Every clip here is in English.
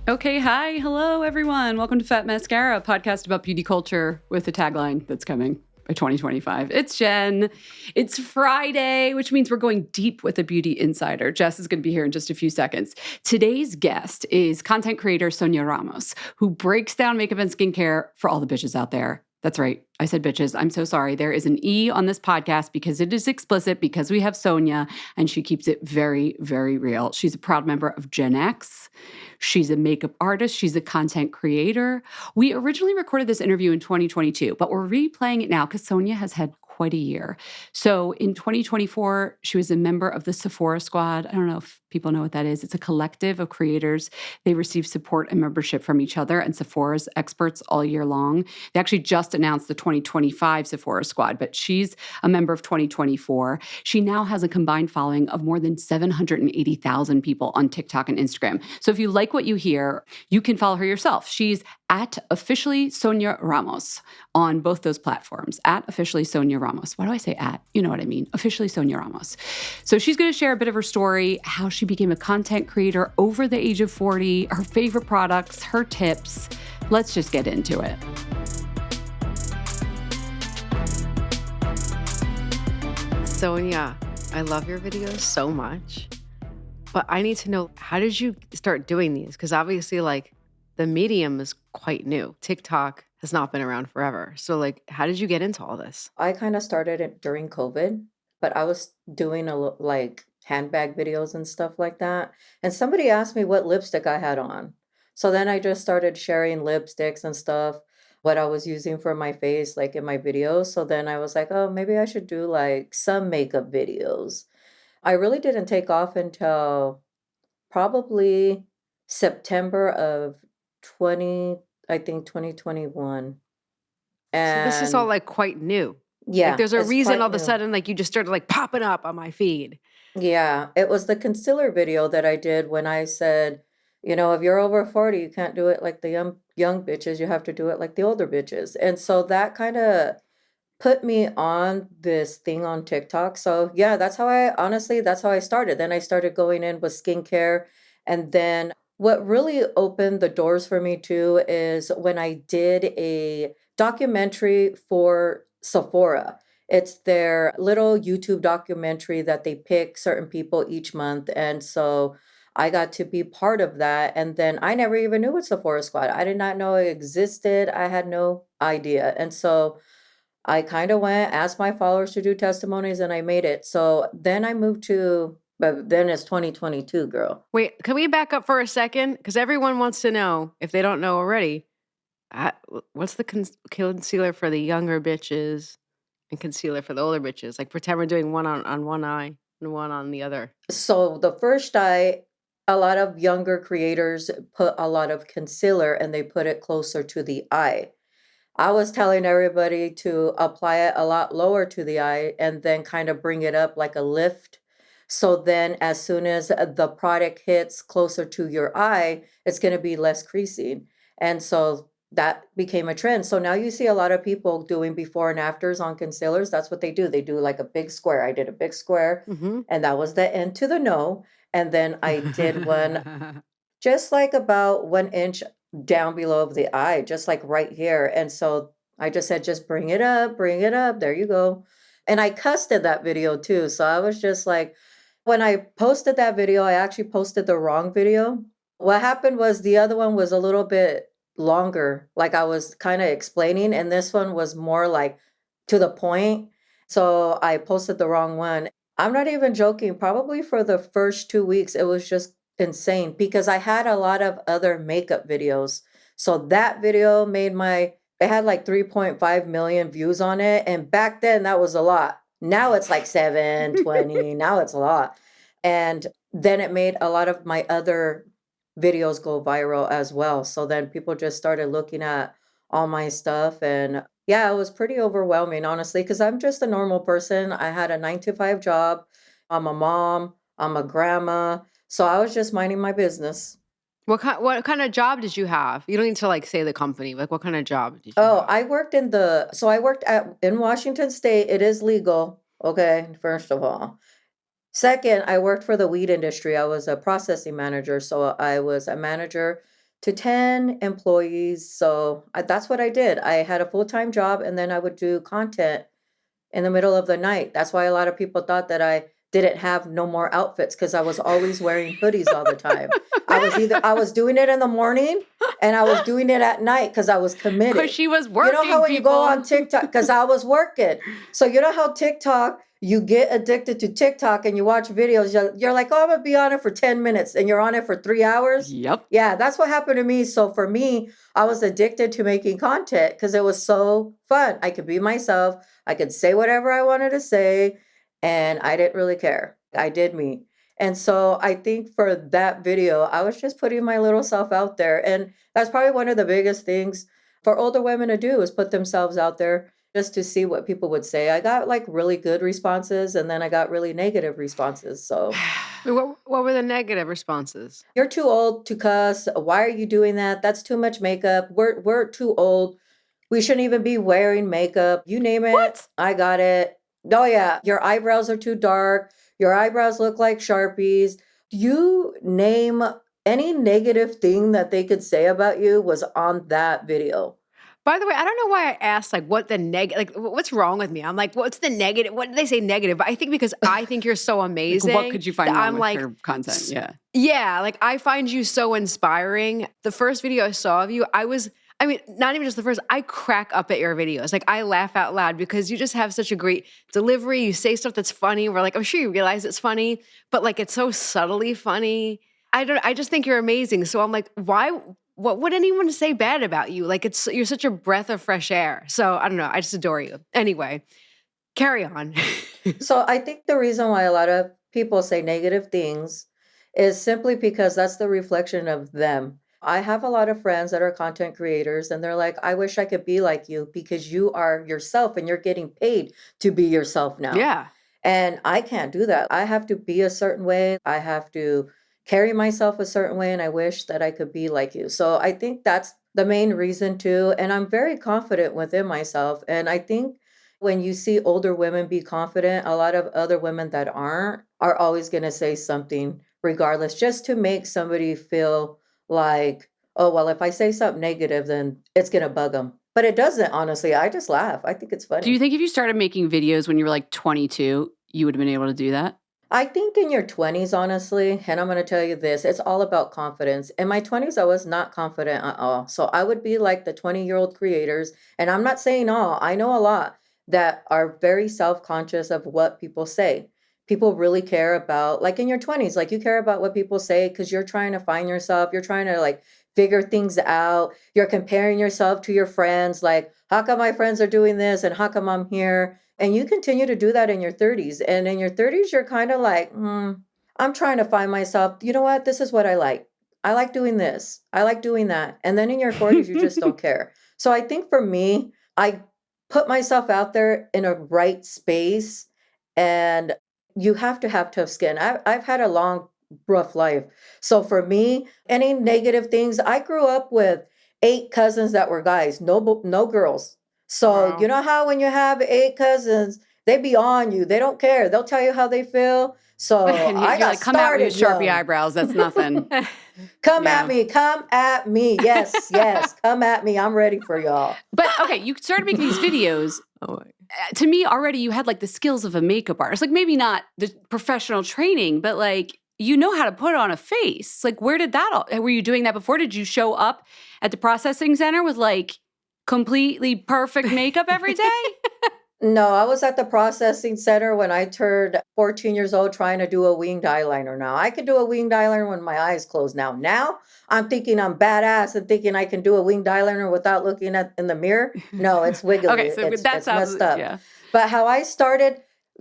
Okay, hi, hello everyone. Welcome to Fat Mascara, a podcast about beauty culture with a tagline that's coming by 2025. It's Jen. It's Friday, which means we're going deep with a beauty insider. Jess is going to be here in just a few seconds. Today's guest is content creator Sonia Ramos, who breaks down makeup and skincare for all the bitches out there. That's right. I said bitches. I'm so sorry. There is an E on this podcast because it is explicit, because we have Sonia, and she keeps it very, very real. She's a proud member of Gen X. She's a makeup artist. She's a content creator. We originally recorded this interview in 2022, but we're replaying it now because Sonia has had quite a year. So in 2024, she was a member of the Sephora Squad. I don't know if people know what that is. It's a collective of creators. They receive support and membership from each other and Sephora's experts all year long. They actually just announced the 2025 Sephora Squad, but she's a member of 2024. She now has a combined following of more than 780,000 people on TikTok and Instagram. So if you like what you hear, you can follow her yourself. She's at officially Sonia Ramos on both those platforms, at officially Sonia Ramos. Why do I say at? You know what I mean. Officially Sonia Ramos. So she's going to share a bit of her story, how she became a content creator over the age of 40, her favorite products, her tips. Let's just get into it. Sonia, I love your videos so much, but I need to know, how did you start doing these? Because obviously, the medium is quite new. TikTok has not been around forever. So, how did you get into all this? I kind of started it during COVID, but I was doing handbag videos and stuff like that. And somebody asked me what lipstick I had on. So then I just started sharing lipsticks and stuff, what I was using for my face, like in my videos. So then I was like, oh, maybe I should do some makeup videos. I really didn't take off until probably September of 2021. So this is all And quite new. yeah, There's a it's reason quite all of a new. sudden, you just started popping up on my feed. Yeah, it was the concealer video that I did when I said, if you're over 40, you can't do it like the young bitches, you have to do it like the older bitches. And so that kind of put me on this thing on TikTok. So yeah, that's how I started. Then I started going in with skincare. And then what really opened the doors for me too is when I did a documentary for Sephora. It's their little YouTube documentary that they pick certain people each month. And so I got to be part of that. And then I never even knew what Sephora Squad. I did not know it existed. I had no idea. And so I kind of went, asked my followers to do testimonies, and I made it. So then I moved but then it's 2022, girl. Wait, can we back up for a second? Because everyone wants to know, if they don't know already, what's the concealer for the younger bitches and concealer for the older bitches? Pretend we're doing one on one eye and one on the other. So the first eye, a lot of younger creators put a lot of concealer and they put it closer to the eye. I was telling everybody to apply it a lot lower to the eye and then kind of bring it up like a lift. So then as soon as the product hits closer to your eye, it's going to be less creasing. And so that became a trend. So now you see a lot of people doing before and afters on concealers. That's what they do. They do like a big square. I did a big square, and that was the end to the no. And then I did one just about 1 inch down below of the eye, just right here. And so I just said, just bring it up, bring it up. There you go. And I custed that video too. So I was just when I posted that video, I actually posted the wrong video. What happened was the other one was a little bit longer. I was kind of explaining, and this one was more to the point. So I posted the wrong one. I'm not even joking. Probably for the first 2 weeks, it was just insane because I had a lot of other makeup videos. So that video it had 3.5 million views on it. And back then that was a lot. Now it's 720. Now it's a lot. And then it made a lot of my other videos go viral as well. So then people just started looking at all my stuff. And yeah, it was pretty overwhelming, honestly, because I'm just a normal person. I had a 9-to-5 job. I'm a mom. I'm a grandma. So I was just minding my business. What kind of job did you have? You don't need to say the company. What kind of job did you have? I worked in Washington State. It is legal. Okay, first of all. Second, I worked for the weed industry. I was a processing manager. So I was a manager to 10 employees. So that's what I did. I had a full-time job and then I would do content in the middle of the night. That's why a lot of people thought that I didn't have no more outfits because I was always wearing hoodies all the time. I was doing it in the morning and I was doing it at night because I was committed. Because she was working, You know how when you go people. on TikTok, because I was working. So you know how TikTok, you get addicted to TikTok and you watch videos, you're like, oh, I'm gonna be on it for 10 minutes and you're on it for 3 hours. Yep. Yeah, that's what happened to me. So for me, I was addicted to making content because it was so fun. I could be myself. I could say whatever I wanted to say, and I didn't really care. I did me. And so I think for that video, I was just putting my little self out there. And that's probably one of the biggest things for older women to do is put themselves out there just to see what people would say. I got like really good responses and then I got really negative responses. So What were the negative responses? you're too old to cuss. Why are you doing that? That's too much makeup. We're too old. We shouldn't even be wearing makeup. You name it. What? I got it. Oh yeah, your eyebrows are too dark. Your eyebrows look like Sharpies. You name any negative thing that they could say about you was on that video. By the way, I don't know why I asked like what the what's wrong with me? I'm like, what's the negative? What did they say negative? But I think because I think you're so Like, amazing. what could you find that wrong I'm with like, her content? Yeah. yeah, like I find you so inspiring. The first video I saw of you, I mean, not even just the first, I crack up at your videos. Like I laugh out loud because you just have such a great delivery. You say stuff that's funny. We're like, I'm sure you realize it's funny, but like it's so subtly funny. I just think you're amazing. So I'm like, what would anyone say bad about you? Like you're such a breath of fresh air. So I don't know. I just adore you. Anyway, carry on. So I think the reason why a lot of people say negative things is simply because that's the reflection of them. I have a lot of friends that are content creators and they're like, I wish I could be like you because you are yourself and you're getting paid to be yourself now. Yeah. And I can't do that. I have to be a certain way. I have to carry myself a certain way. And I wish that I could be like you. So I think that's the main reason too. And I'm very confident within myself. And I think when you see older women be confident, a lot of other women that aren't are always going to say something regardless, just to make somebody feel like, oh, well, if I say something negative, then it's going to bug them. But it doesn't, honestly. I just laugh. I think it's funny. Do you think if you started making videos when you were like 22, you would have been able to do that? I think in your 20s, honestly, and I'm going to tell you this, it's all about confidence. In my 20s, I was not confident at all. So I would be like the 20-year-old creators, and I'm not saying all, I know a lot that are very self-conscious of what people say. People really care about, like in your 20s, like you care about what people say because you're trying to find yourself. You're trying to like figure things out. You're comparing yourself to your friends, like, how come my friends are doing this and how come I'm here? And you continue to do that in your 30s. And in your 30s, you're kind of like, I'm trying to find myself. You know what? This is what I like. I like doing this. I like doing that. And then in your 40s, you just don't care. So I think for me, I put myself out there in a right space. And you have to have tough skin. I've had a long, rough life. So for me, any negative things, I grew up with 8 cousins that were guys, no girls. So Wow. you know how when you have 8 cousins, they be on you. They don't care. They'll tell you how they feel. So And I you're got like, come at me with started Sharpie young. eyebrows. That's nothing. Come Yeah. at me. Come at me. Yes, yes. Come at me. I'm ready for y'all. But okay, you started making these videos. Oh my. To me, already you had like the skills of a makeup artist. Like maybe not the professional training, but like you know how to put on a face. Like where did that all, were you doing that before? Did you show up at the processing center with like completely perfect makeup every day? No, I was at the processing center when I turned 14 years old trying to do a winged eyeliner. Now, I could do a winged eyeliner when my eyes closed. Now I'm thinking I'm badass and thinking I can do a winged eyeliner without looking at in the mirror. No, it's wiggly. Okay, so it's that's how, messed up. yeah. But how I started is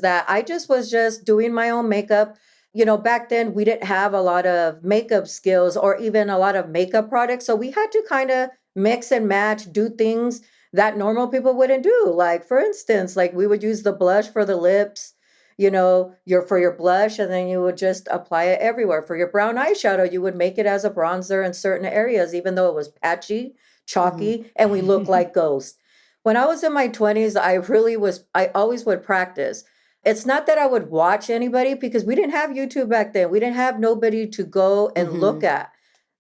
that I just was just doing my own makeup. You know, back then we didn't have a lot of makeup skills or even a lot of makeup products. So we had to kind of mix and match, do things that normal people wouldn't do. Like for instance, like we would use the blush for the lips, you know, for your blush, and then you would just apply it everywhere. For your brown eyeshadow, you would make it as a bronzer in certain areas, even though it was patchy, chalky, and we looked like ghosts. When I was in my 20s, I always would practice. It's not that I would watch anybody because we didn't have YouTube back then. We didn't have nobody to go and look at.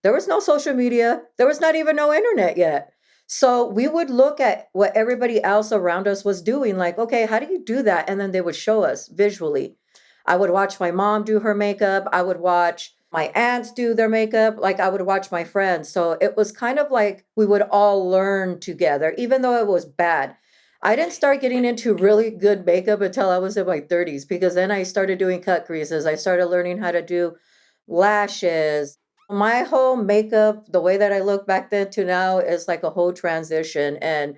There was no social media. There was not even no internet yet. So we would look at what everybody else around us was doing, like, okay, how do you do that? And then they would show us visually. I would watch my mom do her makeup. I would watch my aunts do their makeup. Like I would watch my friends. So it was kind of like we would all learn together, even though it was bad. I didn't start getting into really good makeup until I was in my 30s because then I started doing cut creases. I started learning how to do lashes. My whole makeup, the way that I look back then to now is like a whole transition. And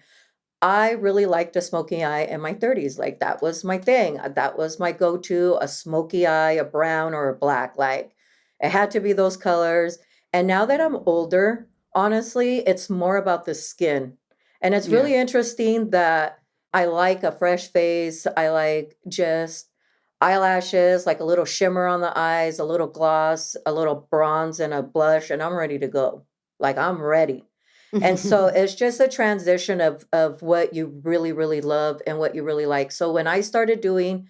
I really liked a smoky eye in my 30s. Like that was my thing. That was my go-to, a smoky eye, a brown or a black. Like it had to be those colors. And now that I'm older, honestly, it's more about the skin. And it's Yeah. really interesting that I like a fresh face. I like just eyelashes, like a little shimmer on the eyes, a little gloss, a little bronze and a blush, and I'm ready to go. Like I'm ready. And so it's just a transition of what you really, really love and what you really like. So when I started doing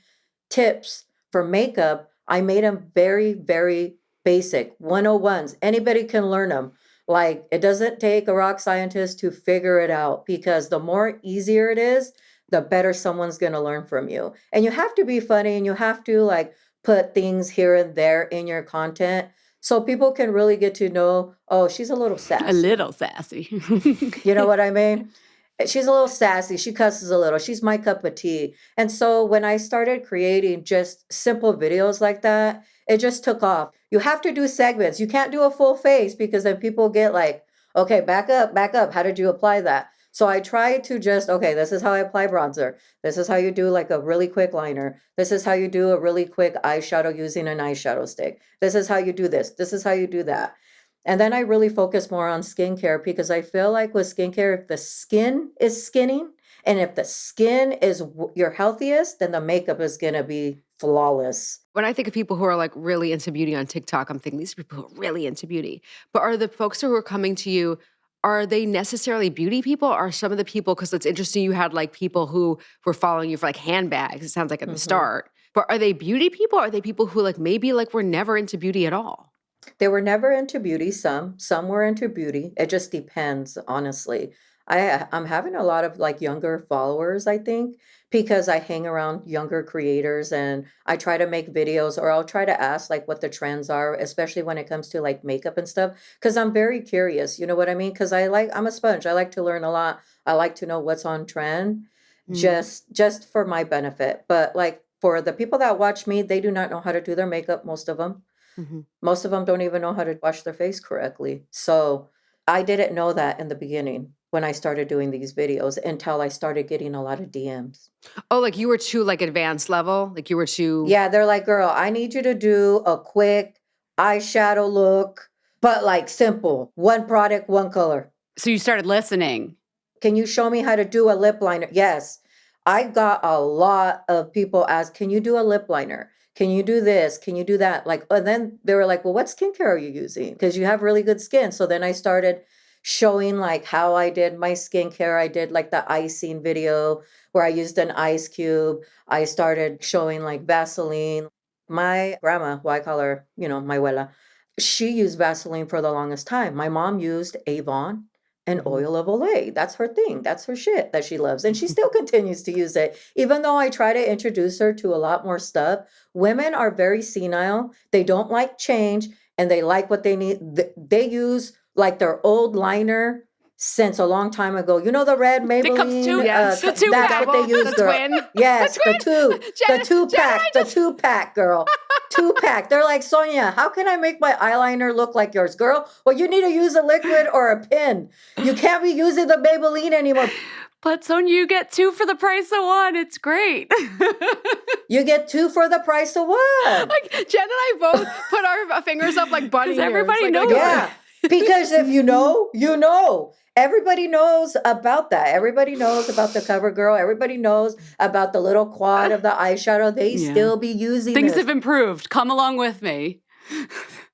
tips for makeup, I made them very, very basic 101s. Anybody can learn them. Like it doesn't take a rock scientist to figure it out because the more easier it is, the better someone's going to learn from you. And you have to be funny and you have to like put things here and there in your content so people can really get to know, oh, she's a little sassy. A little sassy. You know what I mean? She's a little sassy. She cusses a little. She's my cup of tea. And so when I started creating just simple videos like that, it just took off. You have to do segments. You can't do a full face because then people get like, okay, back up, back up. How did you apply that? So I try to just, okay, this is how I apply bronzer. This is how you do like a really quick liner. This is how you do a really quick eyeshadow using an eyeshadow stick. This is how you do this. This is how you do that. And then I really focus more on skincare because I feel like with skincare, if the skin is skinning and if the skin is your healthiest, then the makeup is going to be flawless. When I think of people who are like really into beauty on TikTok, I'm thinking these are people who are really into beauty. But are the folks who are coming to you, are they necessarily beauty people? Or are some of the people, because it's interesting, you had like people who were following you for like handbags, it sounds like at the start. But are they beauty people? Or are they people who like maybe like were never into beauty at all? They were never into beauty. Some were into beauty. It just depends, honestly. I'm having a lot of like younger followers, I think, because I hang around younger creators and I try to make videos or I'll try to ask like what the trends are, especially when it comes to like makeup and stuff, because I'm very curious, you know what I mean? Because I'm a sponge. I like to learn a lot. I like to know what's on trend just for my benefit. But like for the people that watch me, they do not know how to do their makeup, most of them. Most of them don't even know how to wash their face correctly. So I didn't know that in the beginning when I started doing these videos until I started getting a lot of DMs. Oh, like you were too like advanced level? Like you were too... Yeah, they're like, girl, I need you to do a quick eyeshadow look, but like simple. One product, one color. So you started listening. Can you show me how to do a lip liner? Yes. I got a lot of people ask, can you do a lip liner? Can you do this? Can you do that? Like, and then they were like, well, what skincare are you using? Because you have really good skin. So then I started showing like how I did my skincare. I did like the icing video where I used an ice cube. I started showing like Vaseline. My grandma, who I call her, my abuela, she used Vaseline for the longest time. My mom used Avon and oil of Olay. That's her thing. That's her shit that she loves. And she still continues to use it. Even though I try to introduce her to a lot more stuff, women are very senile. They don't like change and they like what they need. They use like their old liner since a long time ago. You know the red Maybelline? The two that's pack. what they use, The girl. twin. Yes, The twin. the two pack, girl. 2-pack. They're like, Sonia, how can I make my eyeliner look like yours, girl? Well, you need to use a liquid or a pen. You can't be using the Maybelline anymore. But Sonia, you get 2 for the price of 1. It's great. You get 2 for the price of 1. Like Jen and I both put our fingers up like bunny ears. everybody like, knows. Yeah, because if you know, you know. Everybody knows about that. Everybody knows about the cover girl. Everybody knows about the little quad of the eyeshadow. They still be using Things this. have improved. Come along with me.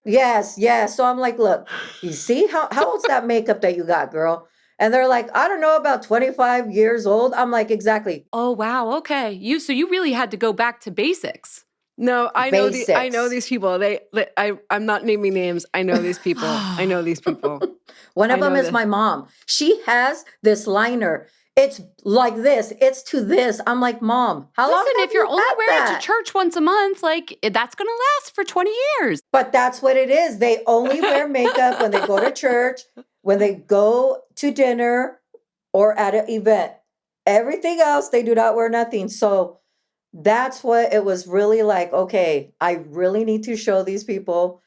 Yes. So I'm like, look, you see how old's that makeup that you got, girl? And they're like, I don't know, about 25 years old. I'm like, exactly. Oh, wow. Okay. So you really had to go back to basics. No, I know Basics. these people. I'm not naming names. I know these people. I know these people. One of I them know is that. my mom. She has this liner. It's like this. It's to this. I'm like, Mom, how long Listen, have if you're you only had wearing it to that? church once a month, like that's going to last for 20 years. But that's what it is. They only wear makeup when they go to church, when they go to dinner, or at an event. Everything else, they do not wear nothing. So that's what it was really like. Okay, I really need to show these people,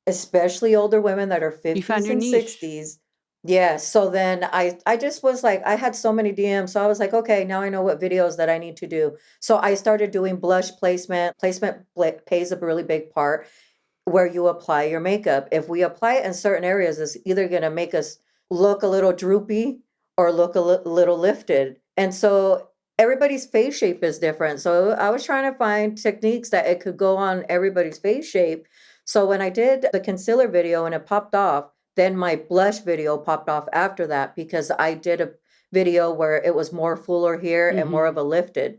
especially older women that are You found 50s your and niche. 60s. Yeah. So then I just was like, I had so many DMs. So I was like, okay, now I know what videos that I need to do. So I started doing blush placement. Plays a really big part where you apply your makeup. If we apply it in certain areas, it's either going to make us look a little droopy or look a little lifted. And so everybody's face shape is different. So I was trying to find techniques that it could go on everybody's face shape. So when I did the concealer video and it popped off, then my blush video popped off after that because I did a video where it was more fuller here and more of a lifted.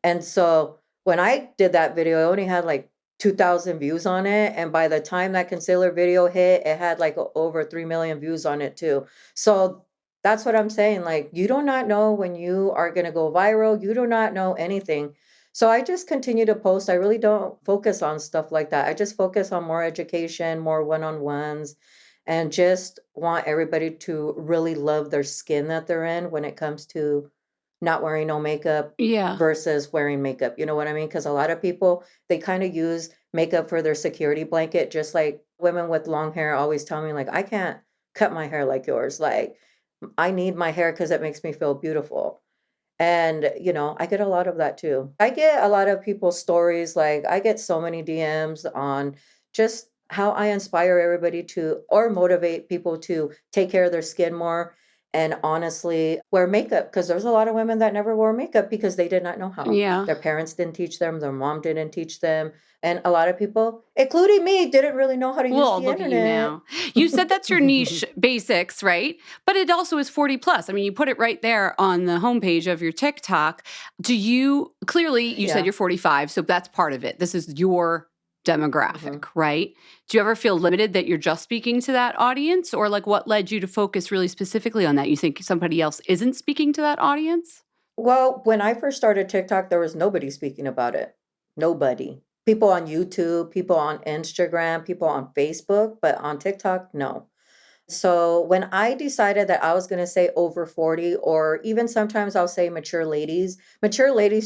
And so when I did that video, I only had like 2,000 views on it. And by the time that concealer video hit, it had like over 3 million views on it too. So that's what I'm saying. Like, you do not know when you are going to go viral. You do not know anything. So I just continue to post. I really don't focus on stuff like that. I just focus on more education, more one-on-ones, and just want everybody to really love their skin that they're in when it comes to not wearing no makeup Yeah. versus wearing makeup. You know what I mean? Because a lot of people, they kind of use makeup for their security blanket, just like women with long hair always tell me, like, I can't cut my hair like yours. Like, I need my hair because it makes me feel beautiful. And, I get a lot of that too. I get a lot of people's stories. Like, I get so many DMs on just how I inspire everybody to, or motivate people to take care of their skin more and honestly wear makeup. Because there's a lot of women that never wore makeup because they did not know how. Yeah. Their parents didn't teach them, their mom didn't teach them. And a lot of people, including me, didn't really know how to use Well, the look at you internet. now. You said that's your niche basics, right? But it also is 40 plus. I mean, you put it right there on the homepage of your TikTok. Clearly, you said Yeah. you're 45, so that's part of it. This is your demographic, right? Do you ever feel limited that you're just speaking to that audience? Or like what led you to focus really specifically on that? You think somebody else isn't speaking to that audience? Well, when I first started TikTok, there was nobody speaking about it. Nobody. People on YouTube, people on Instagram, people on Facebook, but on TikTok, no. So when I decided that I was going to say over 40, or even sometimes I'll say mature ladies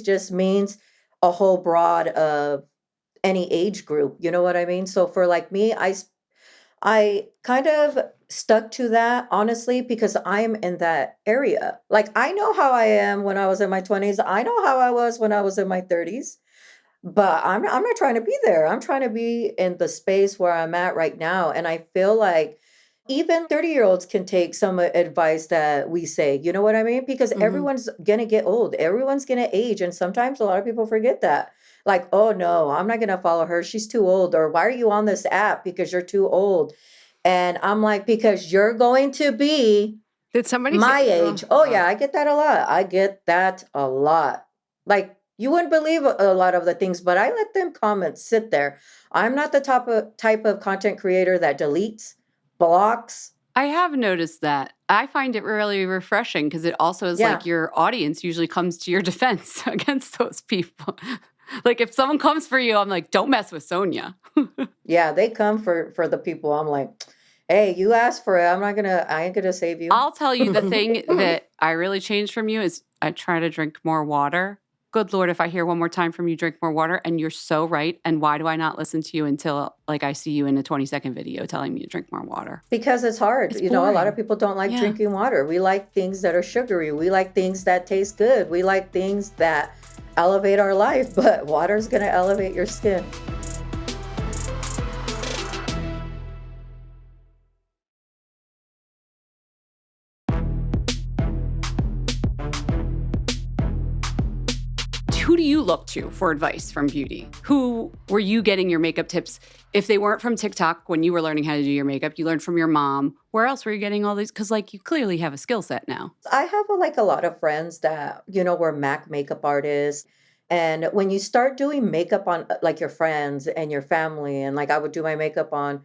just means a whole broad of any age group. You know what I mean? So for like me, I kind of stuck to that honestly because I'm in that area. Like, I know how I am when I was in my 20s. I know how I was when I was in my 30s. But I'm not trying to be there. I'm trying to be in the space where I'm at right now. And I feel like even 30-year-olds can take some advice that we say. You know what I mean? Because everyone's going to get old. Everyone's going to age. And sometimes a lot of people forget that. Like, oh no, I'm not going to follow her. She's too old. Or why are you on this app? Because you're too old. And I'm like, because you're going to be Did somebody my say? age. Oh yeah, I get that a lot. I get that a lot. Like, you wouldn't believe a lot of the things, but I let them comments sit there. I'm not the type of content creator that deletes, blocks. I have noticed that. I find it really refreshing because it also is like Yeah. your audience usually comes to your defense against those people. Like if someone comes for you, I'm like, don't mess with Sonia. Yeah, they come for the people. I'm like, hey, you asked for it. I ain't gonna save you. I'll tell you the thing that I really changed from you is I try to drink more water. Good Lord, if I hear one more time from you, drink more water. And you're so right. And why do I not listen to you until like I see you in a 20-second video telling me to drink more water? Because it's hard. It's A lot boring. of people don't like Yeah. drinking water. We like things that are sugary. We like things that taste good. We like things that elevate our life, but water's gonna elevate your skin. who do you look to for advice from beauty? Who were you getting your makeup tips? If they weren't from TikTok when you were learning how to do your makeup, you learned from your mom. Where else were you getting all these? Because like you clearly have a skill set now. I have like a lot of friends that, were Mac makeup artists. And when you start doing makeup on like your friends and your family, and like I would do makeup on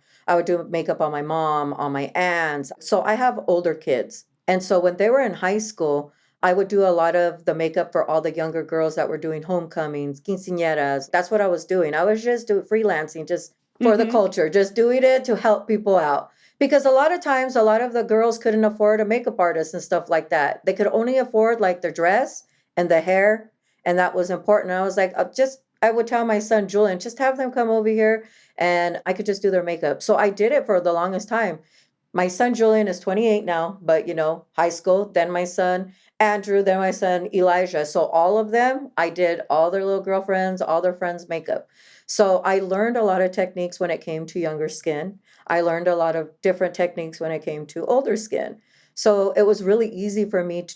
my mom, on my aunts. So I have older kids. And so when they were in high school, I would do a lot of the makeup for all the younger girls that were doing homecomings, quinceañeras. That's what I was doing. I was just doing freelancing just for the culture, just doing it to help people out. Because a lot of times, a lot of the girls couldn't afford a makeup artist and stuff like that. They could only afford like the dress and the hair, and that was important. I was like, I would tell my son Julian, just have them come over here, and I could just do their makeup. So I did it for the longest time. My son Julian is 28 now, but high school. Then my son Andrew, then my son Elijah. So all of them, I did all their little girlfriends, all their friends' makeup. So I learned a lot of techniques when it came to younger skin. I learned a lot of different techniques when it came to older skin. So it was really easy for me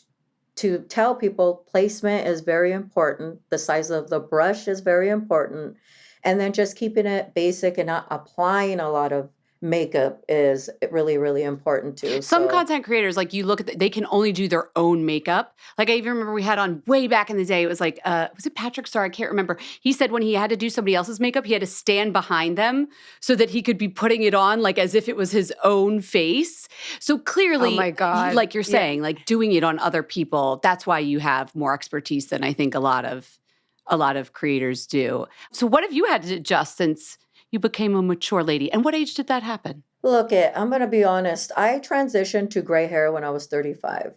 to tell people placement is very important. The size of the brush is very important. And then just keeping it basic and not applying a lot of makeup is really, really important too. Some content creators, like you look at, they can only do their own makeup. Like I even remember we had on way back in the day, it was like, was it Patrick Star? I can't remember. He said when he had to do somebody else's makeup, he had to stand behind them so that he could be putting it on like as if it was his own face. So clearly, Oh my God. like you're saying, like doing it on other people, that's why you have more expertise than I think a lot of creators do. So what have you had to adjust since you became a mature lady? And what age did that happen? Look, I'm going to be honest. I transitioned to gray hair when I was 35.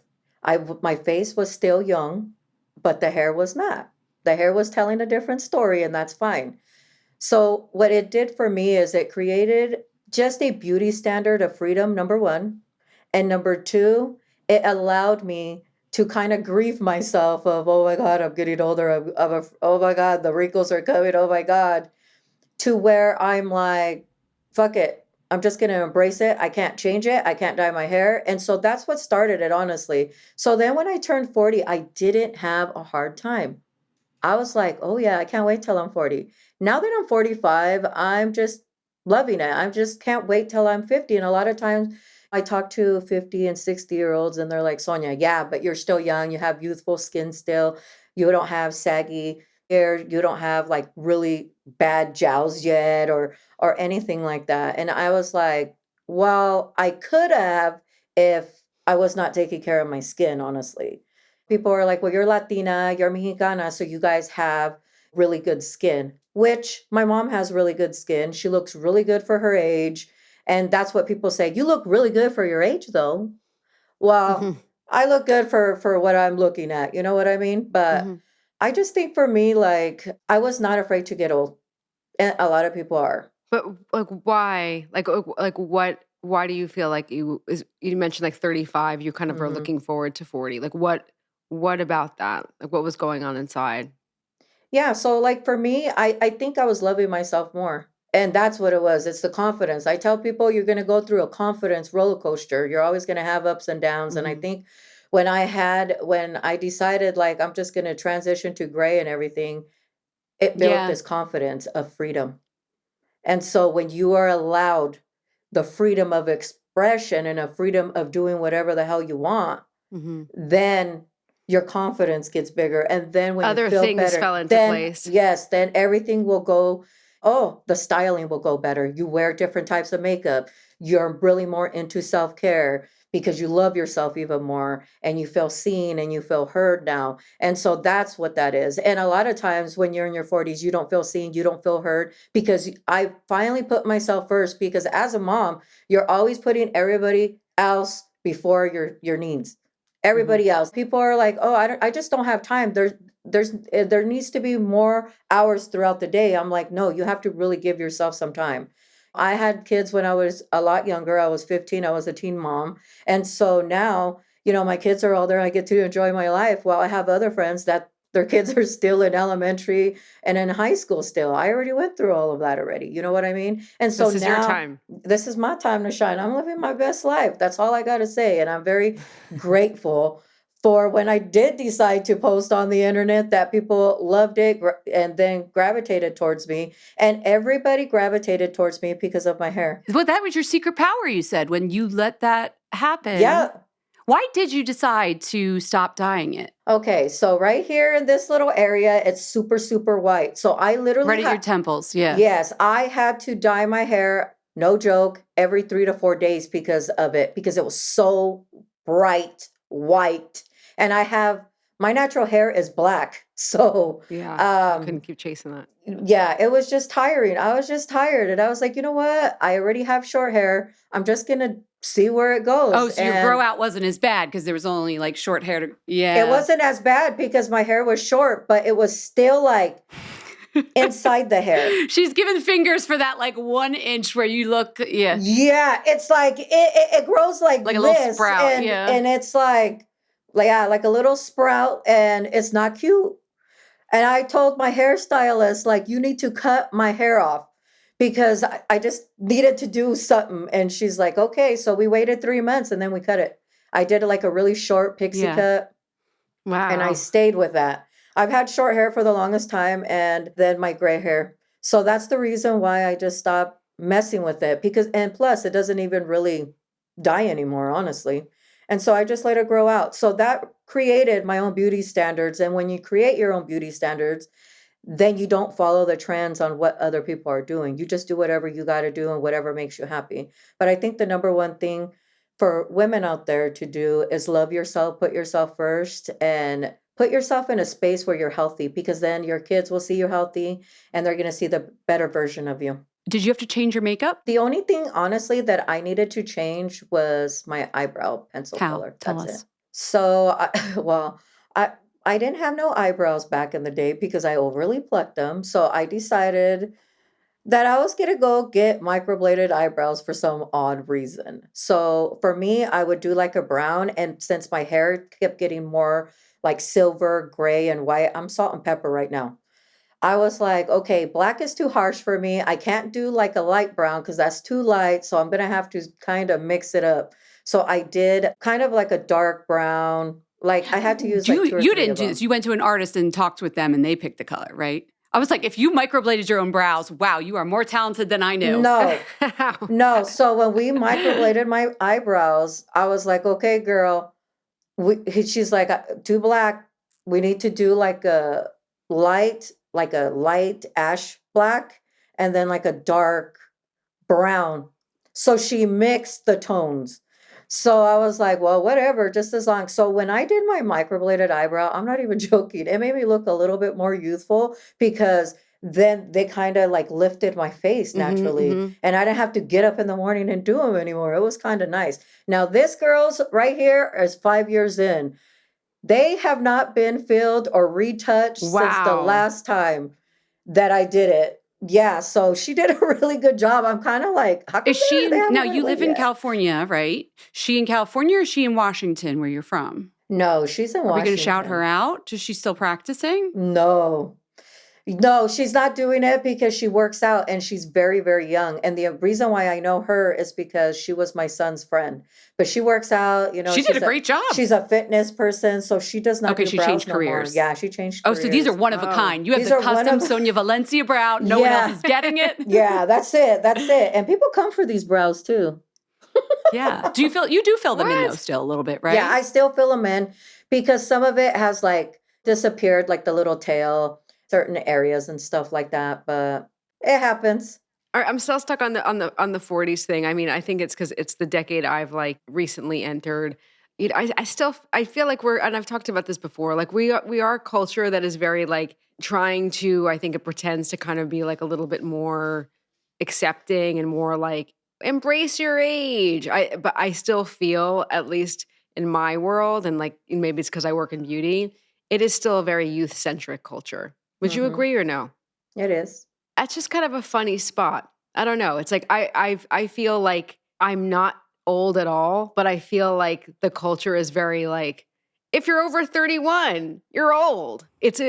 My face was still young, but the hair was not. The hair was telling a different story, and that's fine. So what it did for me is it created just a beauty standard of freedom, number one. And number two, it allowed me to kind of grieve myself of, oh my God, I'm getting older. Oh my God, the wrinkles are coming. Oh my God. To where I'm like, fuck it. I'm just going to embrace it. I can't change it. I can't dye my hair. And so that's what started it, honestly. So then when I turned 40, I didn't have a hard time. I was like, oh yeah, I can't wait till I'm 40. Now that I'm 45, I'm just loving it. I just can't wait till I'm 50. And a lot of times I talk to 50 and 60-year-olds and they're like, Sonia, yeah, but you're still young. You have youthful skin still. You don't have saggy hair. You don't have like really bad jowls yet or anything like that. And I was like, well, I could have if I was not taking care of my skin, honestly. People are like, well, you're Latina, you're Mexicana, so you guys have really good skin, which my mom has really good skin. She looks really good for her age. And that's what people say. You look really good for your age, though. Well, I look good for what I'm looking at. You know what I mean? But I just think for me, like, I was not afraid to get old. And a lot of people are. But like, why? Like what? Why do you feel like you mentioned like 35? You kind of are looking forward to 40. Like what about that? Like what was going on inside? Yeah. So like for me, I think I was loving myself more. And that's what it was. It's the confidence. I tell people you're going to go through a confidence roller coaster. You're always going to have ups and downs. And I think when I decided like I'm just going to transition to gray and everything, it built this confidence of freedom. And so when you are allowed the freedom of expression and a freedom of doing whatever the hell you want, then your confidence gets bigger. And then when Other you feel things better, fell into then place. yes, then everything will go. Oh, the styling will go better. You wear different types of makeup. You're really more into self-care because you love yourself even more and you feel seen and you feel heard now. And so that's what that is. And a lot of times when you're in your 40s, you don't feel seen, you don't feel heard because I finally put myself first because as a mom, you're always putting everybody else before your needs. Everybody else. People are like, "Oh, I just don't have time." There needs to be more hours throughout the day. I'm like, "No, you have to really give yourself some time." I had kids when I was a lot younger. I was 15. I was a teen mom. And so now, my kids are older. I get to enjoy my life while I have other friends that their kids are still in elementary and in high school still. I already went through all of that already. You know what I mean? And so This is your now time. this is my time to shine. I'm living my best life. That's all I got to say. And I'm very grateful for when I did decide to post on the internet that people loved it and then gravitated towards me. And everybody gravitated towards me because of my hair. Well, that was your secret power, you said, when you let that happen. Yeah. Why did you decide to stop dyeing it? Okay, so right here in this little area, it's super, super white. So I literally Right at your temples, yeah. Yes, I had to dye my hair, no joke, every 3 to 4 days because of it, because it was so bright white. And my natural hair is black. So Yeah, I couldn't keep chasing that. yeah, it was just tiring. I was just tired. And I was like, you know what? I already have short hair. I'm just going to see where it goes. Oh, so your grow out wasn't as bad because there was only like short hair. It wasn't as bad because my hair was short, but it was still like inside the hair. She's given fingers for that like 1 inch where you look, Yeah, it's like it grows like a little sprout, and it's like a little sprout, and it's not cute. And I told my hairstylist, like, you need to cut my hair off because I just needed to do something. And she's like, okay. So we waited 3 months and then we cut it. I did like a really short pixie cut. Wow. And I stayed with that. I've had short hair for the longest time and then my gray hair. So that's the reason why I just stopped messing with it and plus it doesn't even really dye anymore, honestly. And so I just let it grow out. So that created my own beauty standards. And when you create your own beauty standards, then you don't follow the trends on what other people are doing. You just do whatever you got to do and whatever makes you happy. But I think the number one thing for women out there to do is love yourself, put yourself first, and put yourself in a space where you're healthy, because then your kids will see you healthy and they're going to see the better version of you. Did you have to change your makeup? The only thing, honestly, that I needed to change was my eyebrow pencil color. Tell us. It. So, I didn't have no eyebrows back in the day because I overly plucked them. So I decided that I was going to go get microbladed eyebrows for some odd reason. So for me, I would do like a brown. And since my hair kept getting more like silver, gray, and white, I'm salt and pepper right now. I was like, okay, black is too harsh for me. I can't do like a light brown because that's too light. So I'm going to have to kind of mix it up. So I did kind of like a dark brown. Like I had to use like 2 or 3 You didn't of do them. this. You went to an artist and talked with them and they picked the color, right? I was like, if you microbladed your own brows, wow, you are more talented than I knew. No. So when we microbladed my eyebrows, I was like, okay, girl, she's like, too black. We need to do like a light ash black and then like a dark brown. So she mixed the tones. So I was like, well, whatever, just as long. So when I did my microbladed eyebrow, I'm not even joking. It made me look a little bit more youthful because then they kind of like lifted my face naturally. And I didn't have to get up in the morning and do them anymore. It was kind of nice. Now this girl's right here is 5 years in. They have not been filled or retouched since the last time that I did it. Yeah, so she did a really good job. I'm kind of like, how come Is she they haven't now? went You away live in yet? California, right? She in California or is she in Washington, where you're from? No, she's in Are we Washington. going to shout her out? Is she still practicing? No, she's not doing it because she works out and she's very, very young. And the reason why I know her is because she was my son's friend. But she works out, She did a great job. She's a fitness person, so she does not do she brows changed no careers. more. Yeah, she changed Oh, careers. so these are one of a kind. You have These the are one custom of- Sonia Valencia brow. No one else is getting it. Yeah, that's it. And people come for these brows too. Yeah. You do fill them in though still a little bit, right? Yeah, I still fill them in because some of it has like disappeared, like the little tail, certain areas and stuff like that. But it happens. All right, I'm still stuck on the 40s thing. I mean, I think it's because it's the decade I've like recently entered. I feel like and I've talked about this before. Like we are a culture that is very like trying to. I think it pretends to kind of be like a little bit more accepting and more like embrace your age. But I still feel, at least in my world, and like maybe it's because I work in beauty, it is still a very youth centric culture. Would you agree or no? It is. That's just kind of a funny spot. I don't know. It's like I feel like I'm not old at all, but I feel like the culture is very like, if you're over 31, you're old. It's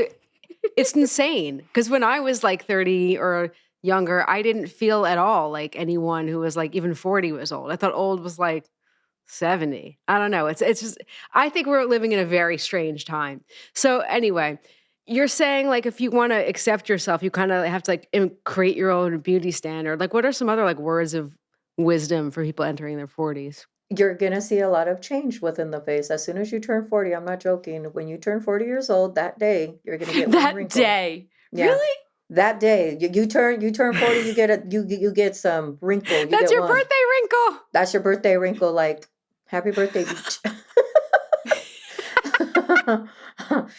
insane. Because when I was like 30 or younger, I didn't feel at all like anyone who was like even 40 was old. I thought old was like 70. I don't know. It's just, I think we're living in a very strange time. So anyway, you're saying like if you want to accept yourself, you kind of have to like create your own beauty standard. Like what are some other like words of wisdom for people entering their 40s? You're gonna see a lot of change within the face. As soon as you turn 40, I'm not joking. When you turn 40 years old, that day, you're gonna get one That wrinkle. day. Yeah. Really? That day, you turn 40, you get some wrinkle. You That's get your one. birthday wrinkle. That's your birthday wrinkle. Like, happy birthday, beach.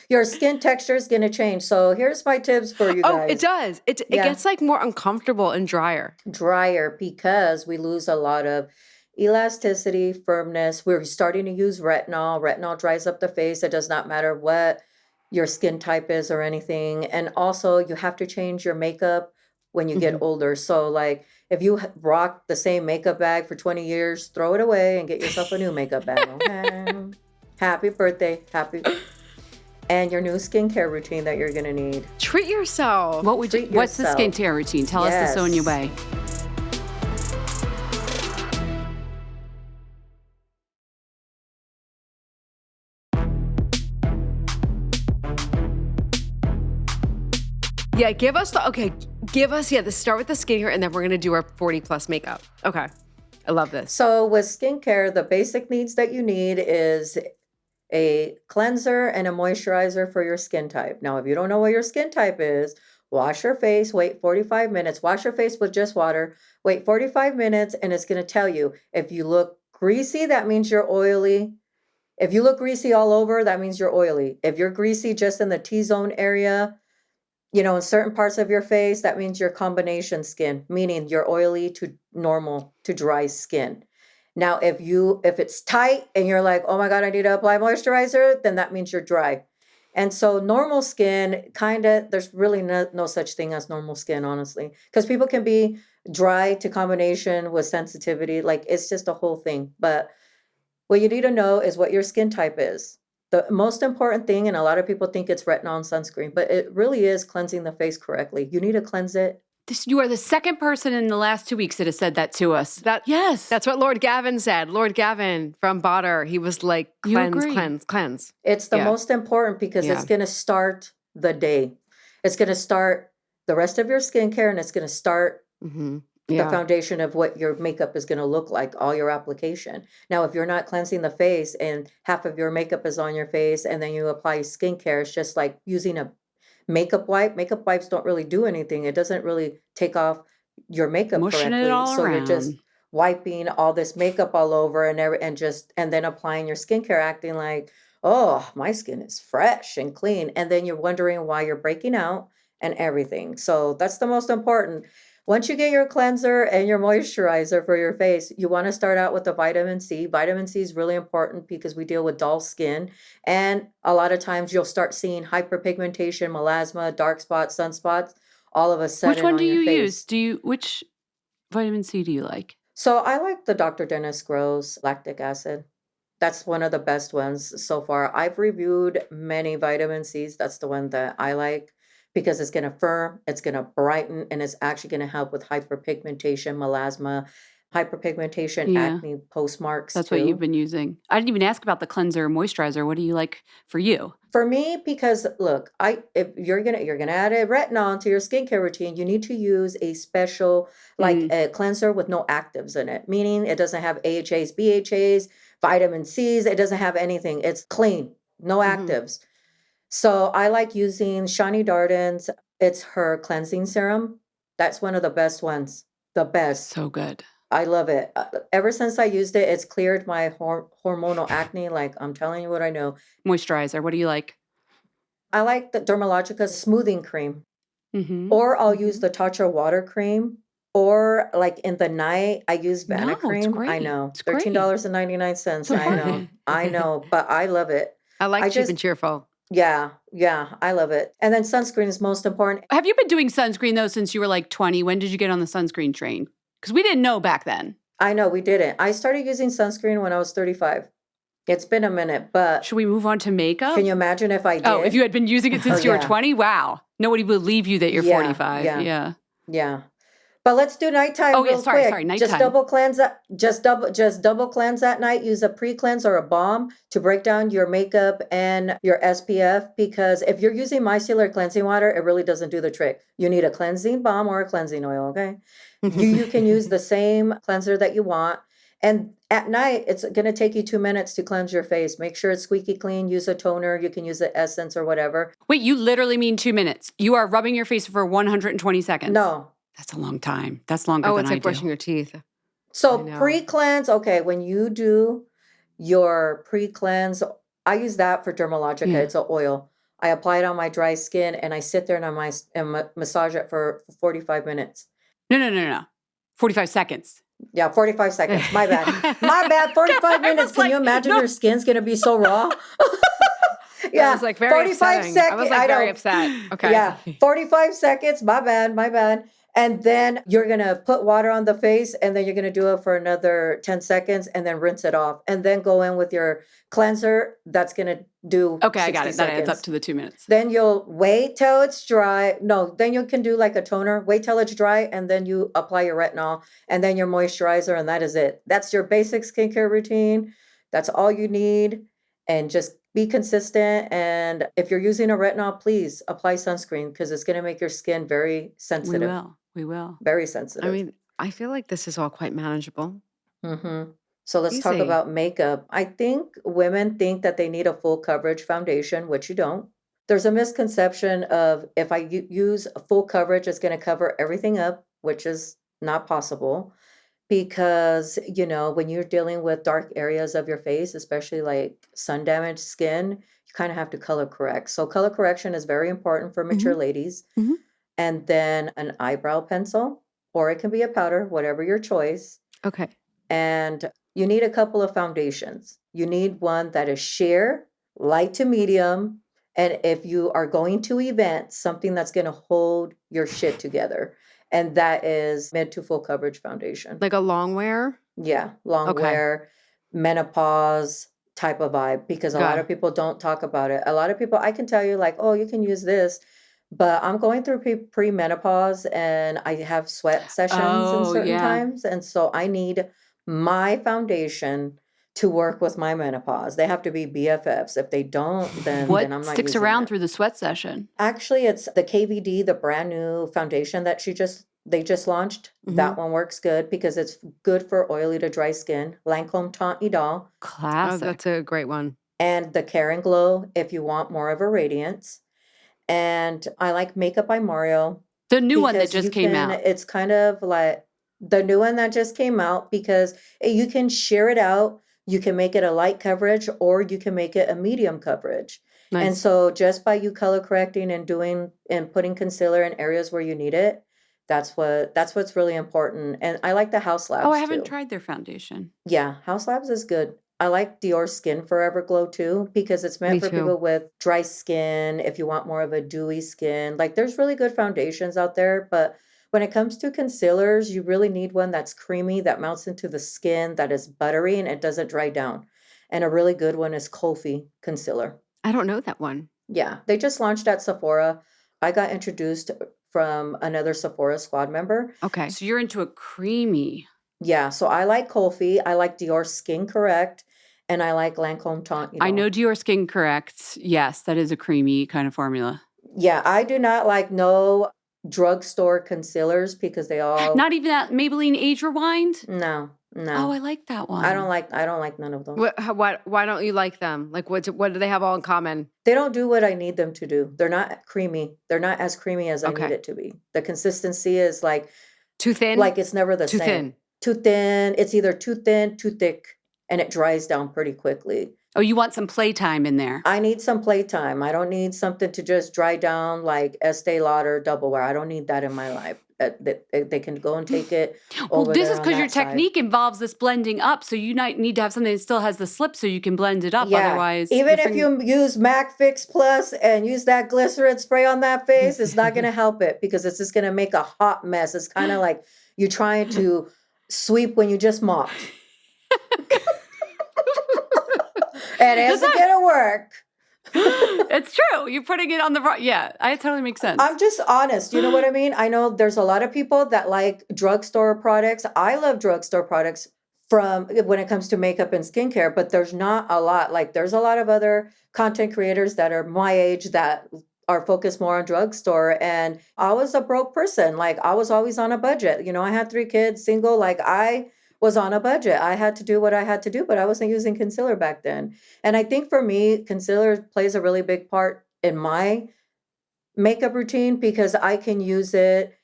Your skin texture is gonna change. So here's my tips for you Oh, guys. it does. It Yeah. gets like more uncomfortable and drier. Drier because we lose a lot of elasticity, firmness. We're starting to use retinol. Retinol dries up the face. It does not matter what your skin type is or anything. And also, you have to change your makeup when you get older. So, like, if you rock the same makeup bag for 20 years, throw it away and get yourself a new makeup bag. Okay? Happy birthday. And your new skincare routine that you're going to need. Treat yourself. What's the yourself. skincare routine? Tell us the Sonia way. Yeah, let's start with the skincare and then we're going to do our 40 plus makeup. Okay. I love this. So with skincare, the basic needs that you need is a cleanser and a moisturizer for your skin type. Now, if you don't know what your skin type is, wash your face, wait 45 minutes, wash your face with just water, wait 45 minutes, and it's going to tell you if you look greasy, that means you're oily. If you look greasy all over, that means you're oily. If you're greasy just in the T-zone area, in certain parts of your face, that means you're combination skin, meaning you're oily to normal to dry skin. Now, if it's tight and you're like, oh my God, I need to apply moisturizer, then that means you're dry. And so normal skin, there's really no such thing as normal skin, honestly, because people can be dry to combination with sensitivity. Like it's just a whole thing. But what you need to know is what your skin type is. The most important thing, and a lot of people think it's retinol and sunscreen, but it really is cleansing the face correctly. You need to cleanse it. You are the second person in the last 2 weeks that has said that to us. Yes. That's what Lord Gavin said. Lord Gavin from Botter, he was like, cleanse. It's the most important because it's going to start the day. It's going to start the rest of your skincare and it's going to start the foundation of what your makeup is going to look like, all your application. Now, if you're not cleansing the face and half of your makeup is on your face and then you apply skincare, it's just like using a makeup wipe. Makeup wipes don't really do anything. It doesn't really take off your makeup Mushing correctly. It all so around. You're just wiping all this makeup all over and then applying your skincare, acting like, oh, my skin is fresh and clean. And then you're wondering why you're breaking out and everything. So that's the most important. Once you get your cleanser and your moisturizer for your face, you want to start out with the vitamin C. Vitamin C is really important because we deal with dull skin. And a lot of times you'll start seeing hyperpigmentation, melasma, dark spots, sunspots, all of a sudden. Which one do you use? Which vitamin C do you like? So I like the Dr. Dennis Gross lactic acid. That's one of the best ones so far. I've reviewed many vitamin Cs. That's the one that I like, because it's going to firm, it's going to brighten, and it's actually going to help with hyperpigmentation, melasma, hyperpigmentation, acne, postmarks. That's what you've been using. I didn't even ask about the cleanser or moisturizer. What do you like for you? For me, because look, if you're gonna add a retinol to your skincare routine, you need to use a special a cleanser with no actives in it, meaning it doesn't have AHAs, BHAs, vitamin Cs. It doesn't have anything. It's clean, no actives. So I like using Shani Darden's. It's her cleansing serum. That's one of the best ones. The best. So good. I love it. Ever since I used it, it's cleared my hormonal acne. Like, I'm telling you what I know. Moisturizer. What do you like? I like the Dermalogica smoothing cream. Or I'll use the Tatcha water cream. Or like in the night, I use Vanna cream. It's great. I know. It's great. $13.99. I know. I know. But I love it. I like cheap and cheerful. Yeah, I love it. And then sunscreen is most important. Have you been doing sunscreen, though, since you were like 20? When did you get on the sunscreen train? Because we didn't know back then. I know, we didn't. I started using sunscreen when I was 35. It's been a minute, but... Should we move on to makeup? Can you imagine if I did? Oh, if you had been using it since you were 20? Wow. Nobody would believe you that you're 45. Yeah. But let's do nighttime Oh, yeah, real sorry, quick. sorry, Just nighttime. double cleanse that. Just double cleanse that night. Use a pre-cleanse or a balm to break down your makeup and your SPF. Because if you're using micellar cleansing water, it really doesn't do the trick. You need a cleansing balm or a cleansing oil. Okay. You can use the same cleanser that you want. And at night, it's going to take you 2 minutes to cleanse your face. Make sure it's squeaky clean. Use a toner. You can use the essence or whatever. Wait, you literally mean 2 minutes. You are rubbing your face for 120 seconds. No. That's a long time. That's longer Oh, than it's I like do. brushing your teeth. So I know. pre-cleanse, okay, when you do your pre-cleanse, I use that for Dermalogica. Yeah. It's an oil. I apply it on my dry skin and I sit there and massage it for 45 minutes. No. 45 seconds. Yeah, 45 seconds. My bad. My bad. 45 minutes. Can you imagine your skin's going to be so raw? Yeah, I was like very 45 upsetting. seconds. I was like very upset. Okay. Yeah, 45 seconds. My bad. And then you're going to put water on the face and then you're going to do it for another 10 seconds and then rinse it off. And then go in with your cleanser. That's going to do Okay, I got it. 60 That adds seconds. up to the 2 minutes. Then you'll wait till it's dry. No, then you can do like a toner. Wait till it's dry and then you apply your retinol and then your moisturizer and that is it. That's your basic skincare routine. That's all you need. And just be consistent. And if you're using a retinol, please apply sunscreen because it's going to make your skin very sensitive. We will. Very sensitive. I mean, I feel like this is all quite manageable. Mm-hmm. So let's talk Easy. about makeup. I think women think that they need a full coverage foundation, which you don't. There's a misconception of if I use a full coverage, it's going to cover everything up, which is not possible. Because, when you're dealing with dark areas of your face, especially like sun damaged skin, you kind of have to color correct. So color correction is very important for mature ladies. Mhm. And then an eyebrow pencil, or it can be a powder, whatever your choice. Okay. And you need a couple of foundations. You need one that is sheer, light to medium. And if you are going to events, something that's going to hold your shit together. And that is mid to full coverage foundation. Like a long wear? Yeah, long Okay. wear, menopause type of vibe. Because a Got lot it. of people don't talk about it. A lot of people, I can tell you like, oh, you can use this. But I'm going through pre-menopause and I have sweat sessions in Oh, certain yeah. times. And so I need my foundation to work with my menopause. They have to be BFFs. If they don't, then What I'm not sticks using around it. through the sweat session? Actually, it's the KVD, the brand new foundation that they just launched. That one works good because it's good for oily to dry skin. Lancome Teint Idole. Oh, Classic. that's a great one. And the Care and Glow if you want more of a radiance. And I like Makeup by Mario. The new one that Because just came out. it's kind of like the new one that just came out because you can share it out. You can make it a light coverage or you can make it a medium coverage. And Nice. so just by you color correcting and putting concealer in areas where you need it, that's what's really important. And I like the House Labs Oh, I haven't too. tried their foundation. Yeah, House Labs is good. I like Dior Skin Forever Glow too because it's meant Me for too. people with dry skin. If you want more of a dewy skin, like there's really good foundations out there. But when it comes to concealers, you really need one that's creamy, that melts into the skin, that is buttery, and it doesn't dry down. And a really good one is Kofi Concealer. I don't know that one. Yeah, they just launched at Sephora. I got introduced from another Sephora squad member. Okay. So you're into a creamy. Yeah, so I like Kofi. I like Dior Skin Correct. And I like Lancome Teint. I know Dior Skin Correct. Yes, that is a creamy kind of formula. Yeah, I do not like no drugstore concealers because they all Not even that Maybelline Age Rewind? no. Oh, I like that one. I don't like none of those. Why don't you like them? Like what do they have all in common? They don't do what I need them to do. They're not creamy. They're not as creamy as I Okay. need it to be. The consistency is like Too thin? it's never the Too same. thin. Too thin. It's either too thin, too thick, and it dries down pretty quickly. Oh, you want some playtime in there. I need some playtime. I don't need something to just dry down like Estee Lauder Double Wear. I don't need that in my life. They can go and take it Well, over this there is on because your that side. technique involves this blending up. So you need to have something that still has the slip so you can blend it up. Yeah, Otherwise, even if you use MAC Fix Plus and use that glycerin spray on that face, it's not going to help it because it's just going to make a hot mess. It's kind of like you're trying to sweep when you just mopped. It isn't going to work. It's true. You're putting it on the right. Yeah, it totally makes sense. I'm just honest. You know what I mean? I know there's a lot of people that like drugstore products. I love drugstore products from when it comes to makeup and skincare, but there's not a lot. Like there's a lot of other content creators that are my age that are focused more on drugstore. And I was a broke person. Like I was always on a budget. You know, I had 3 kids, single. Like I was on a budget. I had to do what I had to do, but I wasn't using concealer back then. And I think for me, concealer plays a really big part in my makeup routine because I can use it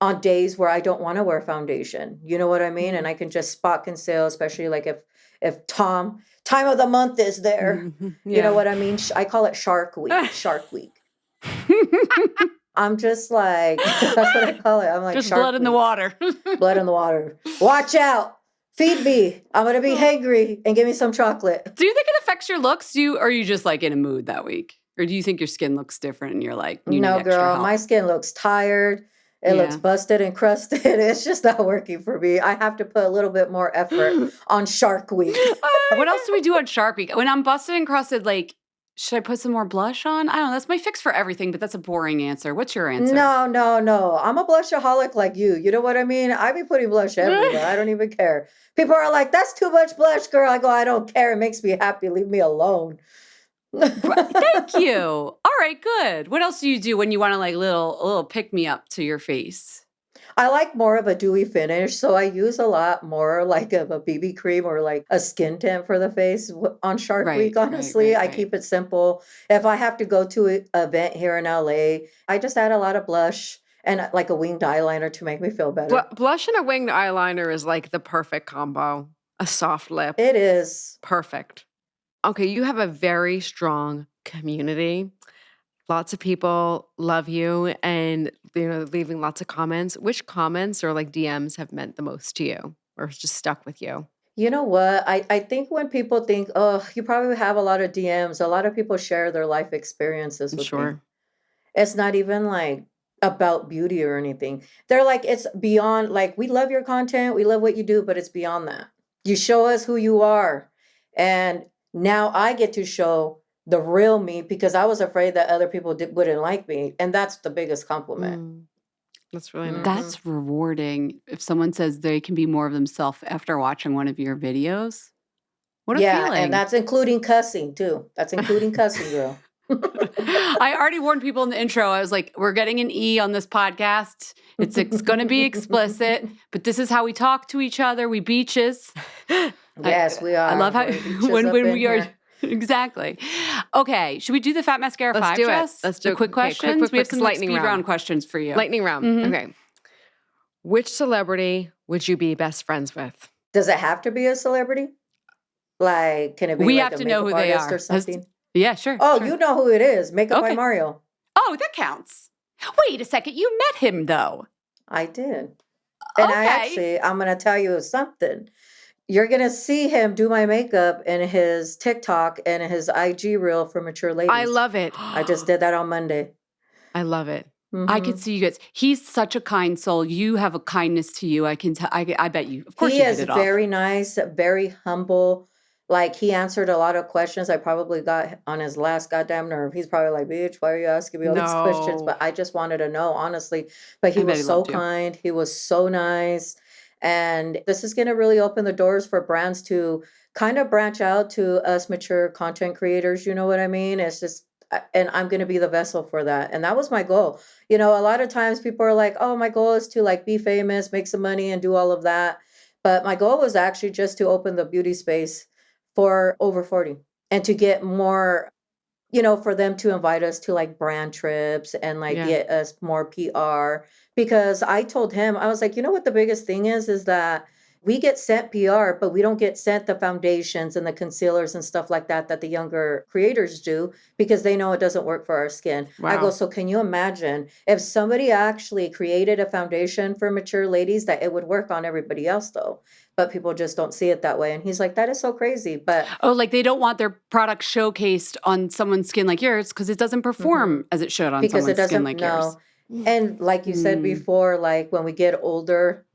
on days where I don't want to wear foundation. You know what I mean? And I can just spot conceal, especially like if time of the month is there. You know what I mean? I call it Shark Week. Shark Week. I'm just like that's what I call it. I'm like just Shark blood in the Week. water. Blood in the water. Watch out. Feed me. I'm gonna be hangry and give me some chocolate. Do you think it affects your looks? Or are you just like in a mood that week? Or do you think your skin looks different and you're like, you need No, extra girl, help? my skin looks tired. It looks busted and crusted. It's just not working for me. I have to put a little bit more effort on Shark Week. What else do we do on Shark Week? When I'm busted and crusted, like, should I put some more blush on? I don't know. That's my fix for everything, but that's a boring answer. What's your answer? No. I'm a blushaholic like you. You know what I mean? I be putting blush everywhere. I don't even care. People are like, that's too much blush, girl. I go, I don't care. It makes me happy. Leave me alone. Thank you. All right, good. What else do you do when you want to like a little pick me up to your face? I like more of a dewy finish, so I use a lot more like of a BB cream or like a skin tint for the face on Shark Week. Honestly, I keep it simple. If I have to go to an event here in LA, I just add a lot of blush and like a winged eyeliner to make me feel better. Blush and a winged eyeliner is like the perfect combo. A soft lip. It is. Perfect. Okay, you have a very strong community. Lots of people love you and leaving lots of comments. Which comments or like DMs have meant the most to you or just stuck with you? You know what? I think when people think, oh, you probably have a lot of DMs, a lot of people share their life experiences with me. It's not even like about beauty or anything. They're like, it's beyond, like, we love your content, we love what you do, but it's beyond that. You show us who you are. And now I get to show the real me because I was afraid that other people wouldn't like me. And that's the biggest compliment. That's really nice. That's rewarding. If someone says they can be more of themselves after watching one of your videos, what a feeling. And that's including cussing too. That's including cussing, girl. I already warned people in the intro. I was like, we're getting an E on this podcast. It's going to be explicit, but this is how we talk to each other. We beaches. Yes, we are. I love how when we are. Exactly. Okay. Should we do the Fat Mascara 5, Jess? Let's do the quick questions. Quick, we have some lightning round questions for you. Lightning round. Okay. Which celebrity would you be best friends with? Does it have to be a celebrity? Like, can it be we like have to know who they are or something? Yeah, sure. Oh, sure. you know who it is. Makeup by Mario. Oh, that counts. Wait a second. You met him, though. I did. And I'm going to tell you something. You're going to see him do my makeup in his TikTok and his IG reel for mature ladies. I love it. I just did that on Monday. I love it. I can see you guys. He's such a kind soul. You have a kindness to you. I can tell. I bet you. Of course, he is very nice, very humble. Like, he answered a lot of questions I probably got on his last goddamn nerve. He's probably like, bitch, why are you asking me all these questions? But I just wanted to know, honestly. But he was so kind. He was so nice. And this is going to really open the doors for brands to kind of branch out to us mature content creators. You know what I mean? It's just, and I'm going to be the vessel for that. And that was my goal. You know, a lot of times people are like, oh, my goal is to like be famous, make some money and do all of that. But my goal was actually just to open the beauty space for over 40 and to get more, you know, for them to invite us to like brand trips and like get us more PR. Because I told him, I was like, you know what the biggest thing is that we get sent PR, but we don't get sent the foundations and the concealers and stuff like that the younger creators do because they know it doesn't work for our skin. Wow. I go, so can you imagine if somebody actually created a foundation for mature ladies that it would work on everybody else though? But people just don't see it that way. And he's like, that is so crazy. But like they don't want their product showcased on someone's skin like yours because it doesn't perform as it should on someone's skin like yours. And like you said before, like when we get older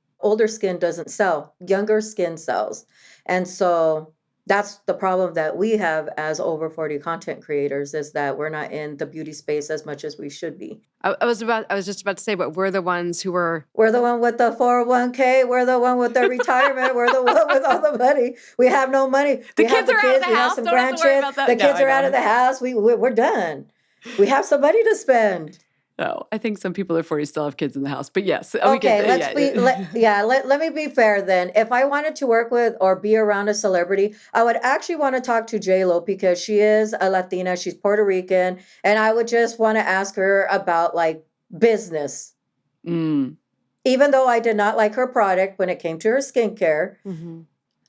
skin doesn't sell. Younger skin sells. And so That's the problem that we have as over 40 content creators, is that we're not in the beauty space as much as we should be. I was just about to say, but we're the ones who were. We're the one with the 401k. We're the one with the retirement. We're the one with all the money. We have no money. The kids are out of the We have house. some Don't have to worry about that. The No, kids I are out know. of the house. We're done. We have some money to spend. Oh, I think some people are 40 still have kids in the house, but yes. Okay, let me be fair then. If I wanted to work with or be around a celebrity, I would actually want to talk to J-Lo, because she is a Latina, she's Puerto Rican, and I would just want to ask her about like business. Mm. Even though I did not like her product when it came to her skincare,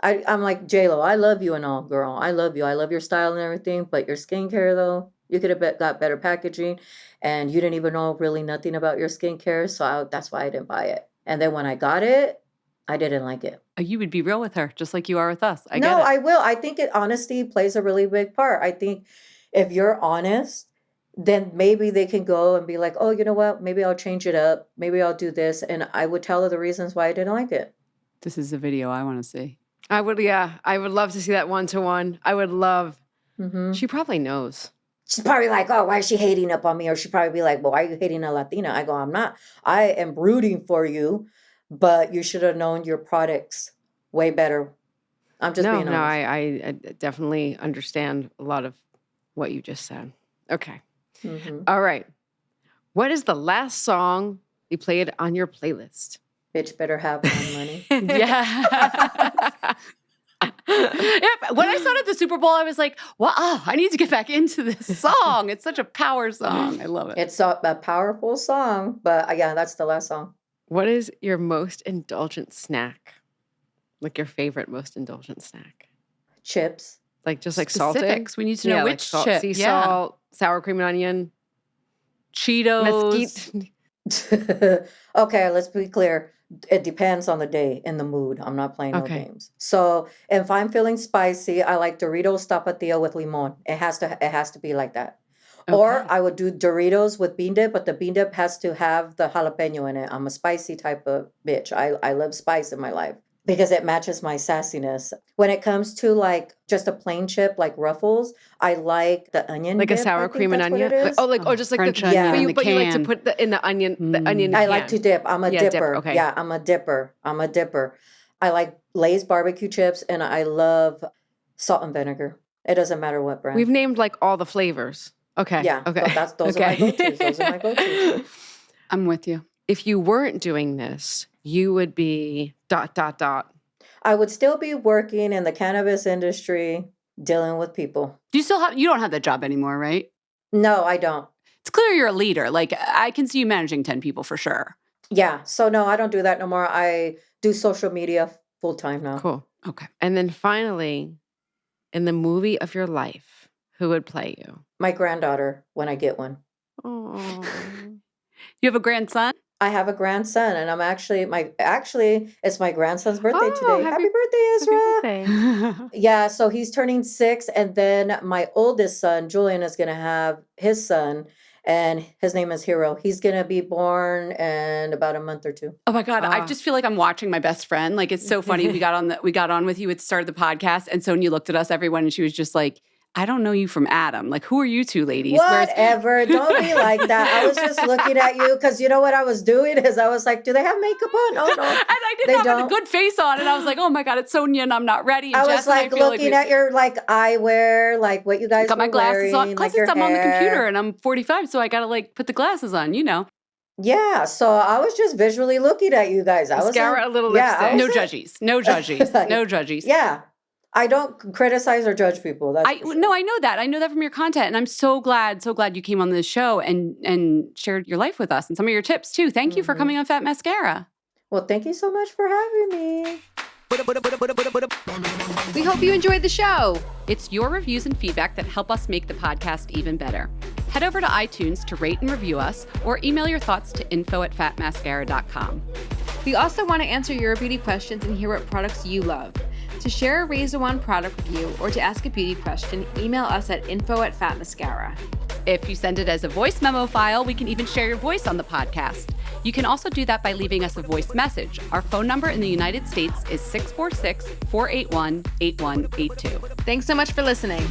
I'm like, J-Lo, I love you and all, girl. I love you. I love your style and everything, but your skincare though, you could have got better packaging, and you didn't even know really nothing about your skincare. So that's why I didn't buy it. And then when I got it, I didn't like it. You would be real with her, just like you are with us. No, I will. I think honesty plays a really big part. I think if you're honest, then maybe they can go and be like, oh, you know what? Maybe I'll change it up. Maybe I'll do this. And I would tell her the reasons why I didn't like it. This is a video I want to see. I would love to see that one-to-one. I would love. Mm-hmm. She probably knows. She's probably like, oh, why is she hating up on me? Or she'd probably be like, well, why are you hating a Latina? I go, I'm not. I am rooting for you, but you should have known your products way better. I'm just being honest. No, I definitely understand a lot of what you just said. Okay. Mm-hmm. All right. What is the last song you played on your playlist? Bitch better have my money. Yeah. Yeah, when I saw it at the Super Bowl, I was like, wow, I need to get back into this song. It's such a power song. I love it. It's a powerful song, but yeah, that's the last song. What is your most indulgent snack? Like your favorite most indulgent snack? Chips. Like just like salted? Specifics. We need to know like which salt, chip. sea Yeah. salt, sour cream and onion, Cheetos. mesquite. Okay, let's be clear. It depends on the day and the mood. I'm not playing no Okay. games. So if I'm feeling spicy, I like Doritos Tapatio with limon. It has to be like that. Or Okay. I would do Doritos with bean dip, but the bean dip has to have the jalapeno in it. I'm a spicy type of bitch. I love spice in my life because it matches my sassiness. When it comes to like just a plain chip like Ruffles, I like the onion Like a dip, I sour think cream and that's what onion? it is. Or just like French the onion Yeah. in the but you like to can. put in the onion in I the like to can. dip. I'm a Yeah, dip, dipper. okay. Yeah, I'm a dipper. I like Lay's barbecue chips, and I love salt and vinegar. It doesn't matter what brand. We've named like all the flavors. Okay. Yeah, Okay. but those are my go-tos. Those are my go-tos. I'm with you. If you weren't doing this, you would be ... I would still be working in the cannabis industry, dealing with people. You don't have that job anymore, right? No, I don't. It's clear you're a leader. Like I can see you managing 10 people for sure. Yeah, so no, I don't do that no more. I do social media full time now. Cool. Okay. And then finally, in the movie of your life, who would play you? My granddaughter, when I get one. Oh. You have a grandson? I have a grandson, and it's my grandson's birthday Oh, today. Happy birthday, Ezra! Yeah, so he's turning 6, and then my oldest son, Julian, is going to have his son, and his name is Hero. He's going to be born in about a month or 2. Oh my God. I Ah. just feel like I'm watching my best friend. Like it's so funny. We got on with you at the start of the podcast, and Sonia looked at us, everyone, and she was just like, I don't know you from Adam. Like, who are you two ladies? Whereas- Whatever. Don't be like that. I was just looking at you because you know what I was doing is I was like, do they have makeup on? Oh, no. And I They didn't have a don't. good face on, and I was like, "Oh my God, it's Sonia, and I'm not ready." And I Jess was and like feel looking we at your like eyewear, like what you guys got my were glasses on wearing, because like your I'm on the computer, hair. and I'm 45, so I gotta like put the glasses on. You know, Yeah, so I was just visually looking at you guys. I was Mascara, like, a little yeah, I lipstick. no was judgies, no judgies, no judgies. Yeah, I don't criticize or judge people. That's for sure. No, I know that. I know that from your content, and I'm so glad you came on this show and shared your life with us and some of your tips too. Thank you for Mhm. coming on Fat Mascara. Well, thank you so much for having me. We hope you enjoyed the show. It's your reviews and feedback that help us make the podcast even better. Head over to iTunes to rate and review us, or email your thoughts to info@fatmascara.com. We also want to answer your beauty questions and hear what products you love. To share a Raise the Wand product review or to ask a beauty question, email us at info@fatmascara. If you send it as a voice memo file, we can even share your voice on the podcast. You can also do that by leaving us a voice message. Our phone number in the United States is 646-481-8182. Thanks so much for listening.